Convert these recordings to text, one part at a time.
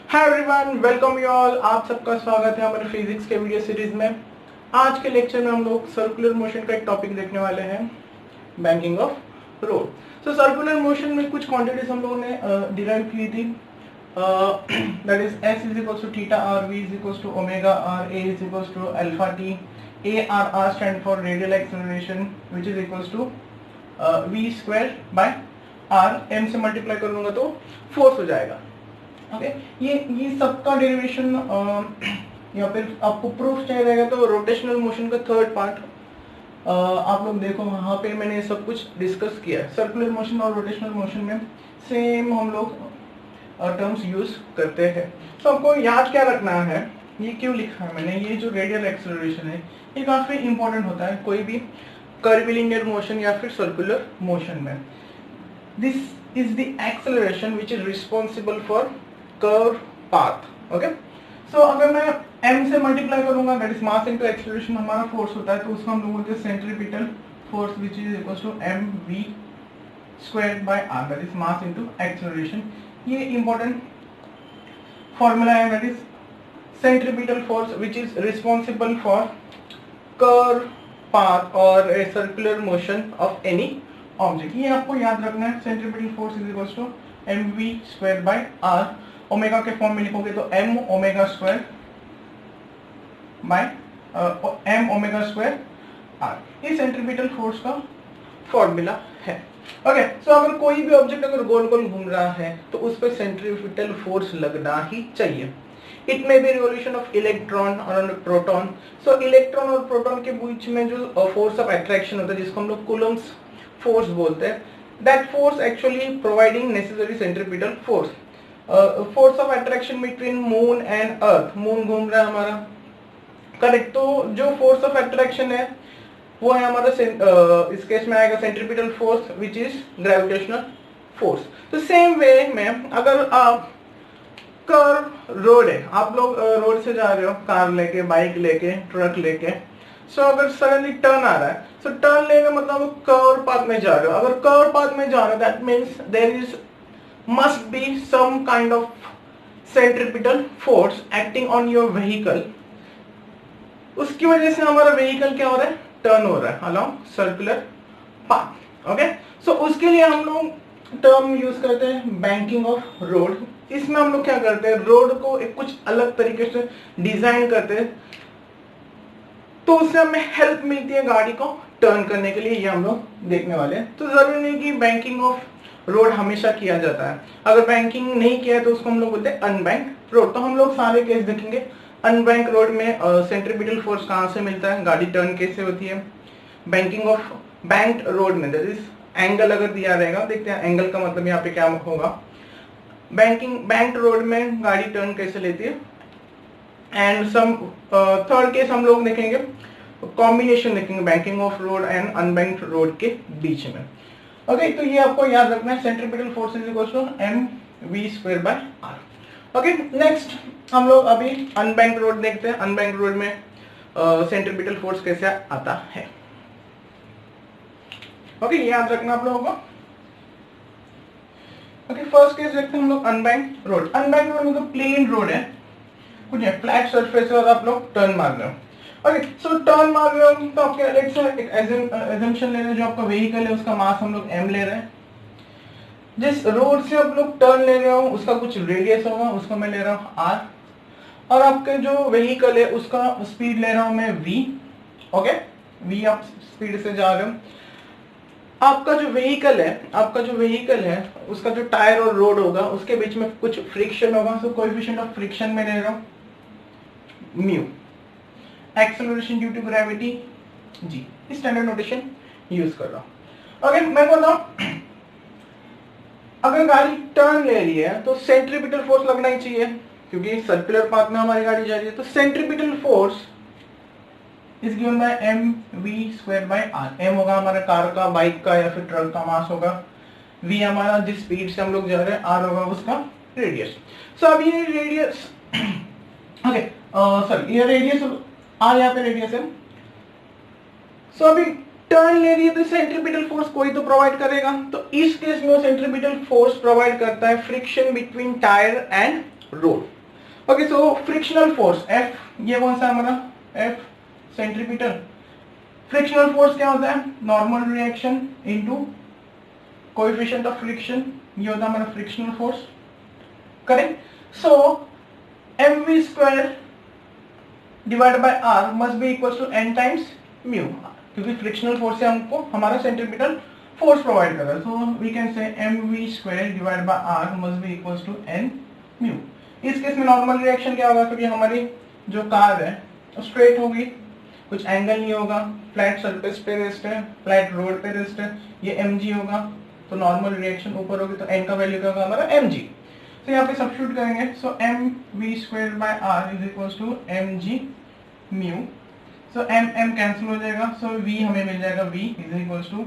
Hi everyone, welcome you all. आप सबका स्वागत है हमारे फिजिक्स के वीडियो सीरीज में। आज के लेक्चर में हम लोग सर्कुलर मोशन का एक टॉपिक देखने वाले हैं, banking of road. So circular motion में कुछ क्वांटिटीज हम लोगों ने डिराइव की थी, that is s is equals to theta r, v is equals to omega r, a is equals to alpha t, a r stand for radial acceleration which is equals to v square by r, m से multiply कर लूंगा तो force हो जाएगा। Okay ये सबका derivation या फिर आपको प्रूफ चाहिए रहेगा तो रोटेशनल मोशन का थर्ड पार्ट आप लोग देखो, वहाँ पे मैंने सब कुछ डिस्कस किया है। सर्कुलर मोशन और रोटेशनल मोशन में सेम हम लोग टर्म्स यूज करते हैं। तो आपको याद क्या रखना है, ये क्यों लिखा है मैंने, ये जो रेडियल एक्सेलरेशन है ये काफी इंपॉर्टेंट होता है कोई भी कर्विलिनियर मोशन या फिर सर्कुलर मोशन में। This is the acceleration which is responsible for curve path. Okay, so अगर मैं m से मल्टीप्लाई करूंगा, that is mass into acceleration, हमारा फोर्स होता है तो उसको हम लोग बोलते हैं centripetal force which is equals to mv square by r, that is mass into acceleration. ये इंपॉर्टेंट फॉर्मूला है, that is centripetal force which is responsible for curve path और ए circular motion of any object. ये आपको याद रखना है। Centripetal force is equals to mv square by r, omega के form में लिखोगे तो m omega square by m omega square r, ये सेंट्रीपिटल फोर्स का फॉर्मूला है। ओके, सो अगर कोई भी ऑब्जेक्ट अगर गोल गोल घूम रहा है तो उस पर सेंट्रीपिटल फोर्स लगना ही चाहिए। It may be revolution of electron और प्रोटॉन। सो इलेक्ट्रॉन और प्रोटॉन के बीच में जो फोर्स ऑफ अट्रैक्शन होता है जिसको हम लोग कूलम्स फोर्स बोलते हैं, that force actually providing necessary centripetal force. Force of attraction between moon and earth, moon घूम रहा है हमारा, करेक्ट, तो जो फोर्स ऑफ अट्रैक्शन है वो है हमारा इस केस में आएगा centripetal force which is gravitational force. तो सेम वे में अगर आप कर्व रोड है, आप लोग रोड से जा रहे हो कार लेके, बाइक लेके, ट्रक लेके, सो अगर सडनली टर्न आ रहा है, सो टर्न लेने मतलब कर्व पाथ में जा रहे हो। अगर कर्व पाथ में जा रहे हो that means there is must be some kind of centripetal force acting on your vehicle। उसकी वजह से हमारा vehicle क्या हो रहा है, टर्न हो रहा है along circular path। ओके, सो उसके लिए हम लोग टर्म यूज करते हैं बैंकिंग ऑफ रोड। इसमें हम लोग क्या करते हैं, रोड को एक कुछ अलग तरीके से डिजाइन करते हैं तो उससे हमें हेल्प मिलती है गाड़ी को टर्न करने के लिए, ये हम लोग देखने वाले हैं। तो जरूरी नहीं कि बैंकिंग ऑफ रोड हमेशा किया जाता है, अगर बैंकिंग नहीं किया है तो उसको हम लोग बोलते हैं अनबैंक रोड। तो हम लोग सारे केस देखेंगे। अनबैंक रोड में सेंट्रीपिटल फोर्स कहाँ से मिलता है, गाड़ी टर्न कैसे होती है। बैंकिंग ऑफ बैंक्ड रोड में दैट इज एंगल अगर दिया रहेगा, देखते हैं एंगल का मतलब यहाँ पे क्या होगा। बैंक्ड रोड में गाड़ी टर्न कैसे लेती है। एंड सम थर्ड केस हम लोग देखेंगे, कॉम्बिनेशन देखेंगे banking of road and unbanked road के बीच में। ओके, तो ये आपको याद रखना है, centripetal force is equal to mv square by r। Okay, next हम लोग अभी अनबैंक रोड देखते हैं। अनबैंक रोड में सेंट्रीपिटल फोर्स कैसे आता है। ओके, ये याद रखना आप लोगों को। ओके, फर्स्ट केस देखते हैं हम लोग अनबैंक रोड। अनबैंक रोड मतलब प्लेन रोड है, कुछ है फ्लैट सरफेस और आप लोग टर्न मार रहे हो। ओके, सो टर्न मार रहे हो तो आपके लेट्स से एक एजम्पशन ले रहे हैं, जो आपका व्हीकल है उसका मास हम लोग m ले रहे हैं। जिस रोड से आप लोग टर्न ले रहे हो उसका कुछ रेडियस होगा, उसको मैं ले रहा हूँ r, और आपके जो व्हीकल है उसका स्पीड ले रहा हूँ मैं v। ओके, v आप स्पीड से जा रहे हो। आपका जो व्हीकल है उसका जो टायर और रोड होगा उसके बीच में कुछ फ्रिक्शन होगा, सो कोएफिशिएंट ऑफ फ्रिक्शन में ले रहा हूँ mu. Acceleration due to gravity g, standard notation use कर रहा हूं। ओके, मैं बोल रहा हूं अगर गाड़ी टर्न ले रही है तो सेंट्रीपिटल फोर्स लगना ही चाहिए क्योंकि सर्कुलर पाथ में हमारी गाड़ी जा रही है। तो centripetal force is given by mv square by r। m होगा हमारा कार का, बाइक का या फिर ट्रक का मास होगा, v हमारा जिस स्पीड से हम लोग जा रहे हैं, r होगा उसका रेडियस। सो अब ये रेडियस ओके सॉरी ये रेडियस r यहाँ पे रेडियस है। सो अभी टर्न ले रही है तो सेंट्रीपिटल फोर्स कोई तो प्रोवाइड करेगा, तो इस केस में सेंट्रीपिटल फोर्स प्रोवाइड करता है friction between tyre and road. Okay, so frictional force F, ये कौन सा हमारा F सेंट्रीपिटल। फ्रिक्शनल फोर्स क्या होता है, normal reaction into coefficient of friction, ये होता है हमारा frictional force, correct. So mv square divided by r must be equal to n times mu, क्योंकि फ्रिक्शनल फोर्स से हमको हमारा सेंट्रीपिटल फोर्स प्रोवाइड कर रहा है। So we can say mv square divided by r must be equal to n mu. इस case में normal reaction क्या होगा, क्योंकि हमारी जो कार है स्ट्रेट होगी, कुछ एंगल नहीं होगा, फ्लैट सरफेस पे रेस्ट है, फ्लैट रोड पे रेस्ट है, ये mg होगा, तो नॉर्मल रिएक्शन ऊपर होगी, तो n का वैल्यू क्या होगा हमारा mg। तो यहाँ पे सब्स्टिट्यूट करेंगे, so mv square by r is equal to mg mu. So m cancel हो जाएगा, सो v हमें मिल जाएगा, v is equal to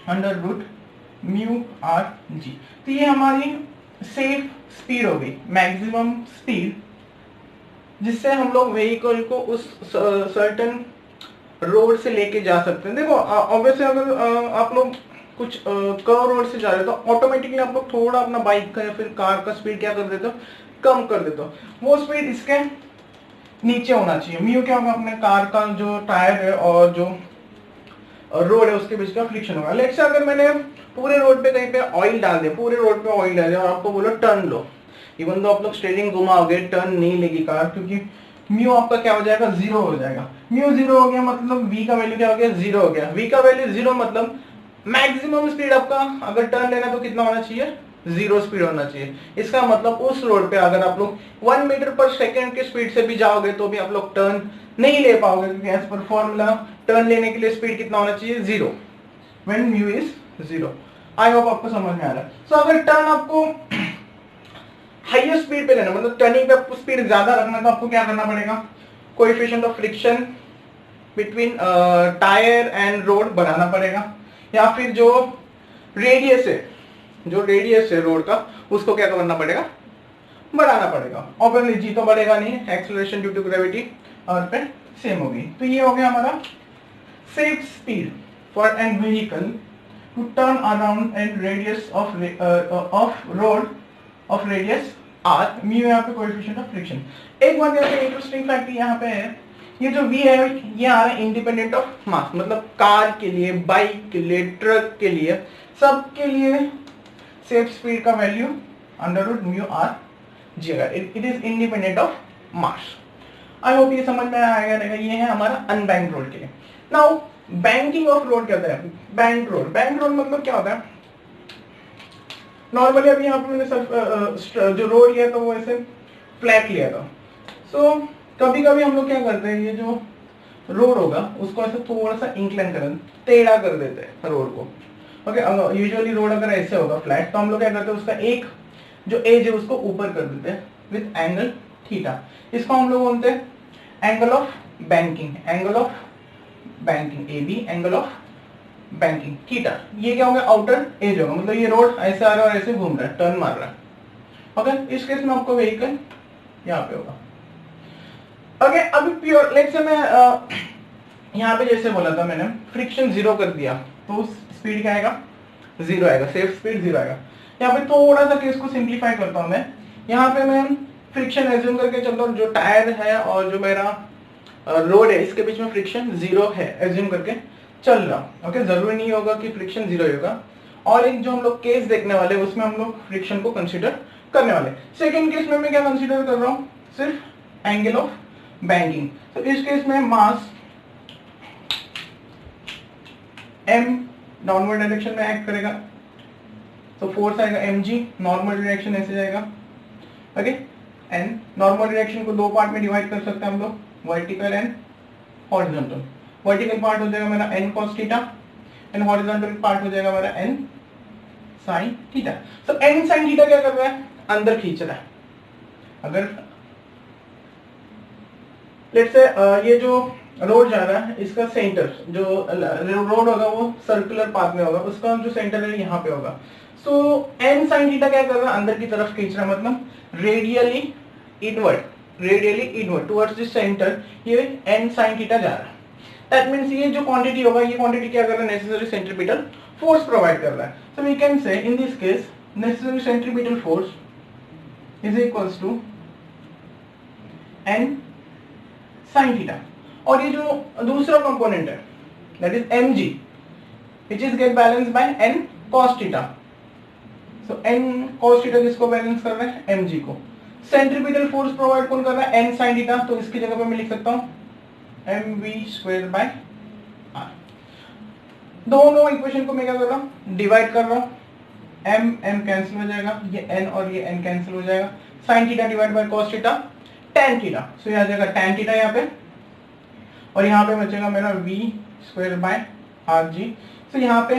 under root mu r g. तो ये हमारी सेफ स्पीड हो गई, मैक्सिमम स्पीड, जिससे हम लोग व्हीकल को उस सर्टेन रोड से लेके जा सकते हैं। देखो ऑब्वियसली अगर आप लोग कुछ कर्व रोड से जा रहे हो तो ऑटोमेटिकली आप लोग थोड़ा अपना बाइक का या फिर कार का स्पीड क्या कर देते हो, कम कर देते हो, वो स्पीड इसके नीचे होना चाहिए। म्यू क्या होगा, अपने कार का जो टायर है और जो रोड है उसके बीच का फ्रिक्शन होगा। लेट्स से अगर मैंने पूरे रोड पे कहीं पे ऑयल डाल दिया, पूरे रोड पे ऑयल डाल दिया और आपको बोलो टर्न लो, इवन तो आप लोग स्टीयरिंग घुमाओगे टर्न नहीं लेगी कार, क्योंकि म्यू आपका क्या हो जाएगा, जीरो हो जाएगा। म्यू जीरो हो गया मतलब v का वैल्यू क्या हो गया, जीरो हो गया। v का वैल्यू जीरो मतलब मैक्सिमम स्पीड आपका अगर टर्न लेना तो कितना होना चाहिए, जीरो स्पीड होना चाहिए। इसका मतलब उस रोड पे अगर आप लोग 1 मीटर पर सेकेंड की स्पीड से भी जाओगे तो भी आप लोग टर्न नहीं ले पाओगे, क्योंकि एज पर फॉर्मूला टर्न लेने के लिए स्पीड कितना होना चाहिए, zero, when mu is zero. I hope आपको समझ में आ रहा है। सो अगर टर्न आपको हाईएस्ट स्पीड पे लेना, मतलब टर्निंग पे आपको स्पीड ज्यादा रखना, तो आपको क्या करना पड़ेगा, coefficient of friction between tyre and road बनाना पड़ेगा, या फिर जो रेडियस है रोड का उसको क्या करना पड़ेगा, बढ़ाना पड़ेगा। ऑब्वियसली जी तो बढ़ेगा नहीं, एक्सेलरेशन ड्यू टू ग्रेविटी और पे सेम होगी। तो ये हो गया हमारा safe speed for an vehicle to turn around and radius of road of radius r, mu यहाँ पे कोएफिशिएंट ऑफ फ्रिक्शन। एक बात यहाँ पे इंटरेस्टिंग फैक्ट यहाँ पे है, ये जो v है ये आ रहा है इंडिपेंडेंट ऑफ मास, मतलब कार के लिए, बाइक के लिए, ट्रक के लिए, सब के लिए सेफ स्पीड का value under root mu r g आएगा, it is independent of mass. I hope ये समझ में आएगा रहेगा। ये है हमारा अनबैंक्ड रोड के लिए। नाउ बैंकिंग ऑफ रोड क्या होता है, बैंक रोड मतलब क्या होता है, नॉर्मली अभी यहाँ पे मैंने जो रोड लिया था वो ऐसे फ्लैट लिया था। सो कभी कभी हम लोग क्या करते हैं, ये जो रोड होगा उसको ऐसे थोड़ा सा इंक्लाइन कर, टेढ़ा कर देते हैं रोड को। ओके, यूजुअली रोड अगर ऐसे होगा फ्लैट, तो हम लोग क्या करते हैं, उसका एक जो एज है उसको ऊपर कर देते हैं विथ एंगल थीटा। इसको हम लोग बोलते हैं angle of banking, a b angle of banking theta. ये क्या होगा, आउटर एज होगा, मतलब ये रोड ऐसे आ रहा है और ऐसे घूम रहा है, टर्न मार रहा है। ओके, इस केस में आपको व्हीकल यहाँ पे होगा। ओके, अभी प्योर लेट्स से मैं यहाँ पे जैसे बोला था मैंने, फ्रिक्शन जीरो कर दिया तो स्पीड क्या आएगा, जीरो आएगा, सेफ स्पीड जीरो आएगा। यहाँ पे थोड़ा सा केस को सिंप्लीफाई करता हूँ मैं। यहाँ पे मैं फ्रिक्शन एज्यूम करके चलता हूँ, जो टायर है और जो मेरा रोड है इसके बीच में फ्रिक्शन जीरो है एज्यूम करके चल रहा। ओके, जरूरी नहीं होगा कि फ्रिक्शन जीरो होगा। और एक जो हम लोग केस देखने वाले उसमें हम लोग फ्रिक्शन को कंसीडर करने वाले। सेकेंड केस में मैं क्या कंसीडर कर रहा हूँ, सिर्फ एंगल ऑफ बैंकिंग। तो इस केस में मास m डाउनवर्ड डायरेक्शन में एक्ट करेगा, तो फोर्स आएगा mg, नॉर्मल डायरेक्शन ऐसे जाएगा। ओके, एंड नॉर्मल डायरेक्शन को दो पार्ट में डिवाइड कर सकते हैं हम लोग, vertical and horizontal. Vertical part हो जाएगा मेरा n cos theta and horizontal part हो जाएगा मेरा n sin थीटा। तो n sin थीटा क्या कर रहा है, अंदर खींच रहा है। अगर लेट्स से ये जो रोड जा रहा है इसका सेंटर जो रोड होगा वो सर्कुलर पाथ में होगा, उसका जो सेंटर है यहाँ पे होगा। सो n sin थीटा क्या कर रहा है, अंदर की तरफ खींच रहा है, मतलब radially inward towards the centre ये n sin थीटा जा रहा है। दैट मींस ये जो क्वांटिटी होगा, ये क्वांटिटी क्या कर रहा है, नेसेसरी सेंट्रीपिटल फोर्स प्रोवाइड कर रहा है। So we can say in this case necessary centripetal force is equals to n sine theta, और ये जो दूसरा कंपोनेंट है that is m g which is get balance by n cos theta. So n cos theta किसको balance कर रहे हैं, M G को। सेंट्रीपिटल फोर्स प्रोवाइड कौन कर रहा है, एन साइन थीटा, तो इसकी जगह पे मैं लिख सकता हूं m v square by r. दोनों इक्वेशन को मैं क्या कर रहा हूं, डिवाइड कर रहा हूं, एम एम कैंसिल हो जाएगा, ये एन और ये एन कैंसिल हो जाएगा, sine theta divide by cos theta tan theta, so यह आ जाएगा tan थीटा यहाँ पे, और यहाँ पे बचेगा मेरा v square by r g. So यहाँ पे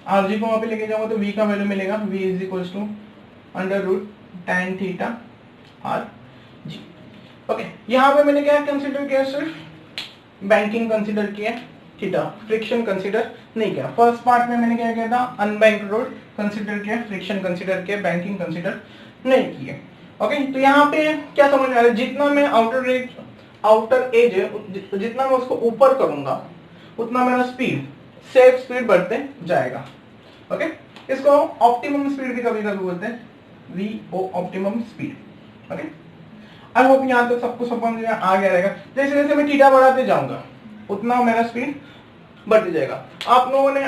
आर जी को वहां पे लेके जाऊंगा तो v का वैल्यू मिलेगा v is equal to under root tan theta r g. Okay, यहाँ पे मैंने क्या कंसिडर किया, सिर्फ बैंकिंग कंसिडर किया, थीटा फ्रिक्शन कंसिडर नहीं किया। फर्स्ट पार्ट में मैंने क्या किया था, अनबैंक्ड रोड कंसिडर किया, फ्रिक्शन कंसिडर किया, बैंकिंग कंसिडर नहीं किया। ओके, तो यहाँ पे क्या समझ में आ रहा है, जितना मैं आउटर एज है जितना मैं उसको ऊपर करूंगा उतना मेरा स्पीड सेफ स्पीड बढ़ते जाएगा। ओके, इसको ऑप्टिमम स्पीड भी कभी कभी बोलते हैं, v o optimum speed. Okay, I hope यहाँ तक सबको समझ में आ गया रहेगा। जैसे जैसे मैं थीटा बढ़ाते जाऊंगा उतना मेरा स्पीड बढ़ते जाएगा। आप लोगों ने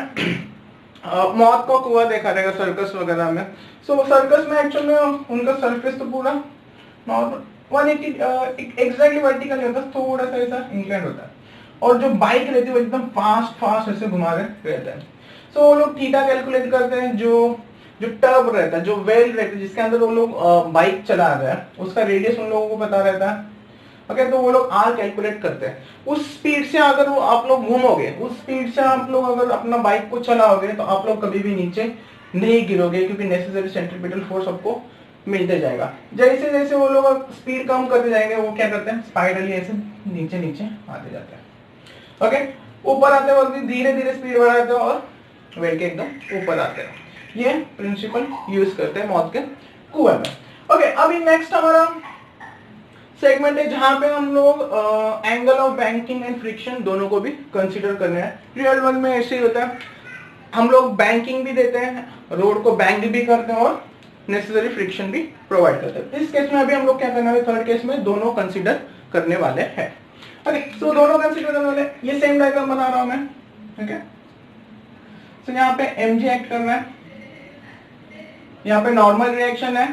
मौत का कुआं देखा रहेगा सर्कस वगैरह में। सो सर्कस में एक्चुअल में उनका सरफेस तो पूरा नॉर्मल 180 एग्जैक्टली वर्टिकल नहीं होता, थोड़ा सा ऐसा इंक्लाइन होता है, और जो बाइक रहती है वो एकदम फास्ट ऐसे घुमा रहे रहता है। सो वो लोग थीटा कैलकुलेट करते हैं, जो टर्ब रहता है, जो वेल रहता है जिसके अंदर वो लोग बाइक चला रहे हैं, उसका रेडियस उन लोगों को पता रहता है। ओके, तो वो लोग आर कैलकुलेट करते हैं। उस स्पीड से अगर वो आप लोग घूमोगे, उस स्पीड से आप लोग अगर अपना बाइक को चलाओगे तो आप लोग कभी भी नीचे नहीं गिरोगे, क्योंकि नेसेसरी सेंट्रीपिटल फोर्स आपको मिलते जाएगा। जैसे जैसे वो लोग स्पीड कम करते जाएंगे वो क्या करते हैं, स्पाइरली ऐसे नीचे नीचे आते जाते हैं। ओके, ऊपर आते वक्त भी धीरे धीरे स्पीड बढ़ाते हैं और वेल के एकदम ऊपर आते हैं। ये प्रिंसिपल यूज करते हैं मौत के कुएं में। ओके, अभी नेक्स्ट हमारा सेगमेंट है जहां पे हम लोग angle of banking and friction दोनों को भी कंसीडर करने हैं। रियल वर्ल्ड में ऐसे ही होता है, हम लोग बैंकिंग भी देते हैं, रोड को बैंक भी करते हैं और नेसेसरी फ्रिक्शन भी प्रोवाइड करते हैं। इस केस में अभी हम लोग क्या करने वाले, थर्ड केस में दोनों कंसीडर करने वाले हैं। ओके, सो दोनों कंसीडर करने वाले, ये सेम डायग्राम बना रहा हूं मैं। ओके, सो यहाँ पे mg एक्ट कर रहा है, यहाँ पे नॉर्मल रिएक्शन है,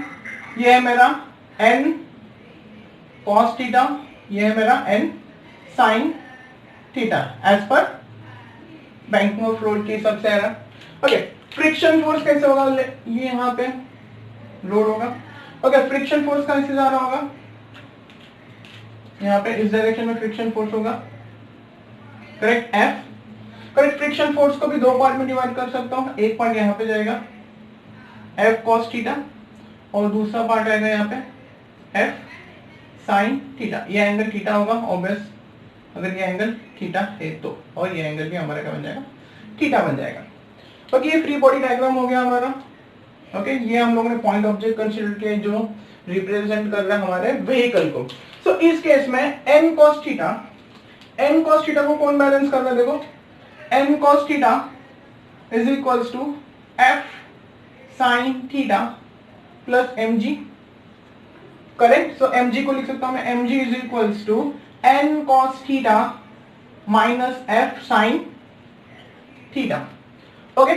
ये है मेरा n cos थीटा, ये है मेरा n sin theta as per banking of road के हिसाब से आ रहा है। ओके, फ्रिक्शन फोर्स कैसे होगा, ये यहाँ पे रोड होगा। ओके, फ्रिक्शन फोर्स कैसे जा रहा होगा, यहाँ पे इस डायरेक्शन में फ्रिक्शन फोर्स होगा, correct, F। Correct, friction force को भी दो पार्ट में डिवाइड कर सकता हूँ, एक पार्ट यहाँ पे जाएगा F cos थीटा और दूसरा पार्ट आएगा यहाँ पे F sin थीटा। ये एंगल थीटा होगा ऑब्वियस, अगर ये एंगल थीटा है तो, और ये एंगल भी हमारा क्या बन जाएगा, थीटा बन जाएगा। ओके, ये फ्री बॉडी डायग्राम हो गया हमारा। ओके, ये हम लोगों ने पॉइंट ऑब्जेक्ट कंसीडर किया जो रिप्रेजेंट कर रहा है हमारे व्हीकल को। सो इस केस में n cos थीटा को कौन बैलेंस कर रहा है, देखो n cos theta is equals to f sin theta plus mg, correct. So mg को लिख सकता हूं मैं, mg is equals to n cos theta minus f sin theta. Okay,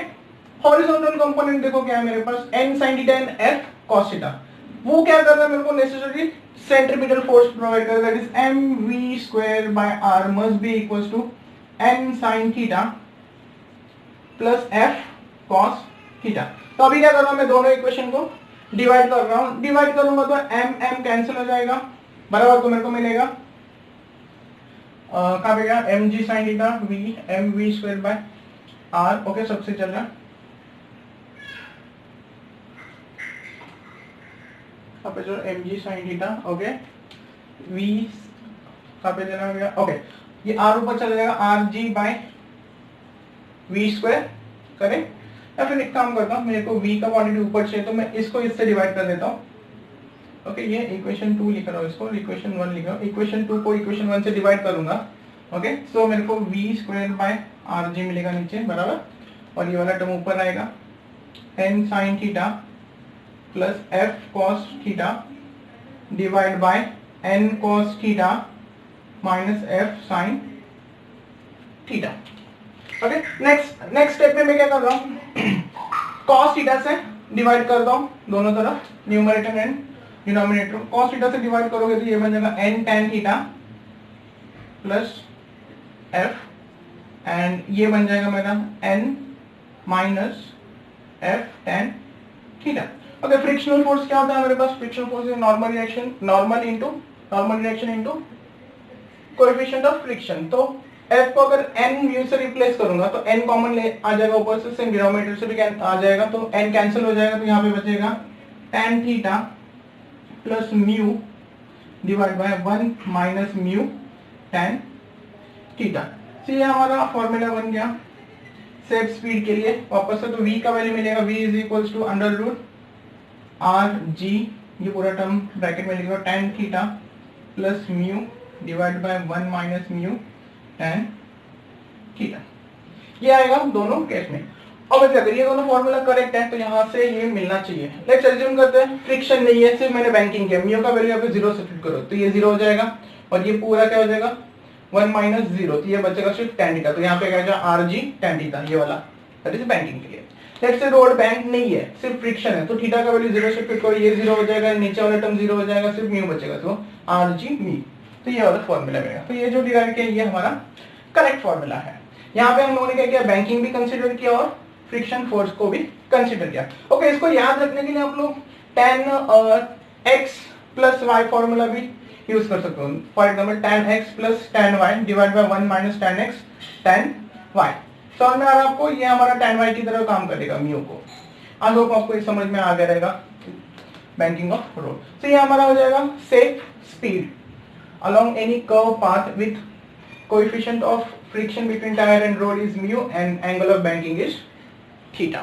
horizontal component देखो क्या है मेरे पास, n sin theta and f cos theta. वो क्या कर रहा है, मेरे को नेसेसरी सेंट्रीपिटल फोर्स प्रोवाइड कर रहा है, that is mv square by r must be equals to n sin theta plus f cos theta. तो अभी क्या कर रहा हूं मैं, दोनों इक्वेशन को डिवाइड कर रहा हूं, डिवाइड करूंगा तो m कैंसिल हो जाएगा, बराबर तो मेरे को मिलेगा कहां पे गया, mg sin theta v mv square by r। Okay, सबसे चल रहा है पे जो mg sin theta, okay, v कहां पे देना गया, ओके, ये r ऊपर चला जाएगा rg by v square, correct. या फिर एक काम करता हूं, मेरे को v का क्वांटिटी ऊपर चाहिए तो मैं इसको इससे डिवाइड कर देता हूं। ओके, ये इक्वेशन 2 लिख रहा हूं, इसको इक्वेशन 1 लिख रहा हूं, इक्वेशन 2 को इक्वेशन 1 से डिवाइड करूंगा। ओके, सो मेरे को v स्क्वायर बाय rg मिलेगा नीचे, बराबर, और ये वाला टर्म ऊपर आएगा n sin theta plus f cos theta divide bye n cos theta minus f sin theta. Okay, next step में मैं क्या कर रहा हूँ, cos थीटा से डिवाइड कर दो दोनों तरफ, numerator and denominator. cos theta से डिवाइड करोगे तो ये बन जाएगा n tan theta plus f and ये बन जाएगा मेरा n minus f tan theta. Okay, frictional force क्या होता है मेरे पास, frictional force is normal reaction into coefficient of friction. तो f को अगर n म्यू से रिप्लेस करूंगा तो n कॉमन ले आ जाएगा ऊपर से, सेम डिनोमिनेटर से भी आ जाएगा, तो n कैंसिल हो जाएगा, तो यहाँ पे बचेगा tan theta plus mu divide by 1 minus mu tan theta. तो ये हमारा फॉर्मूला बन गया सेफ स्पीड के लिए वापस से। तो v का वैल्यू मिलेगा v is equals to under root r g, ये पूरा टर्म ब्रैकेट में लिखेगा, tan theta plus mu divide by 1 minus mu tan theta. ये आएगा दोनों केस में। अब अगर ये दोनों फॉर्मूला करेक्ट है तो यहाँ से ये मिलना चाहिए। लेट्स अज्यूम करते हैं फ्रिक्शन नहीं है, सिर्फ मैंने बैंकिंग किया, म्यू का वैल्यू यहाँ पे 0 सब्स्टिट्यूट करो तो ये 0 हो जाएगा, और ये पूरा क्या हो जाएगा 1 माइनस 0, तो ये बचेगा सिर्फ tan थीटा, तो यहाँ पे क्या हो जाएगा आर जी tan थीटा, ये वाला दैट इज बैंकिंग के लिए। लेट्स से रोड बैंक नहीं है, सिर्फ फ्रिक्शन है, तो थीटा का वैल्यू 0 सब्स्टिट्यूट करो, ये 0 हो जाएगा, नीचे वाला टर्म 0 हो जाएगा, सिर्फ म्यू बचेगा, तो आर जी म्यू। तो ये वाला फॉर्मूला मिलेगा। तो ये जो डिराइव किया ये हमारा करेक्ट फॉर्मूला है। यहाँ पे हम लोगों ने क्या किया, बैंकिंग भी कंसीडर किया और फ्रिक्शन फोर्स को भी कंसीडर किया। ओके, इसको याद रखने के लिए आप लोग tan x plus y formula भी यूज कर सकते हो। For example tan x plus tan y divide by 1 minus tan x tan y। समझ में आ रहा है आपको, ये हमारा tan y की तरह काम करेगा म्यू को। आई होप आपको ये समझ में आ गया रहेगा बैंकिंग ऑफ रोड। तो ये हमारा हो जाएगा safe speed along any curved path with coefficient of friction between tire and road is mu and angle of banking is theta.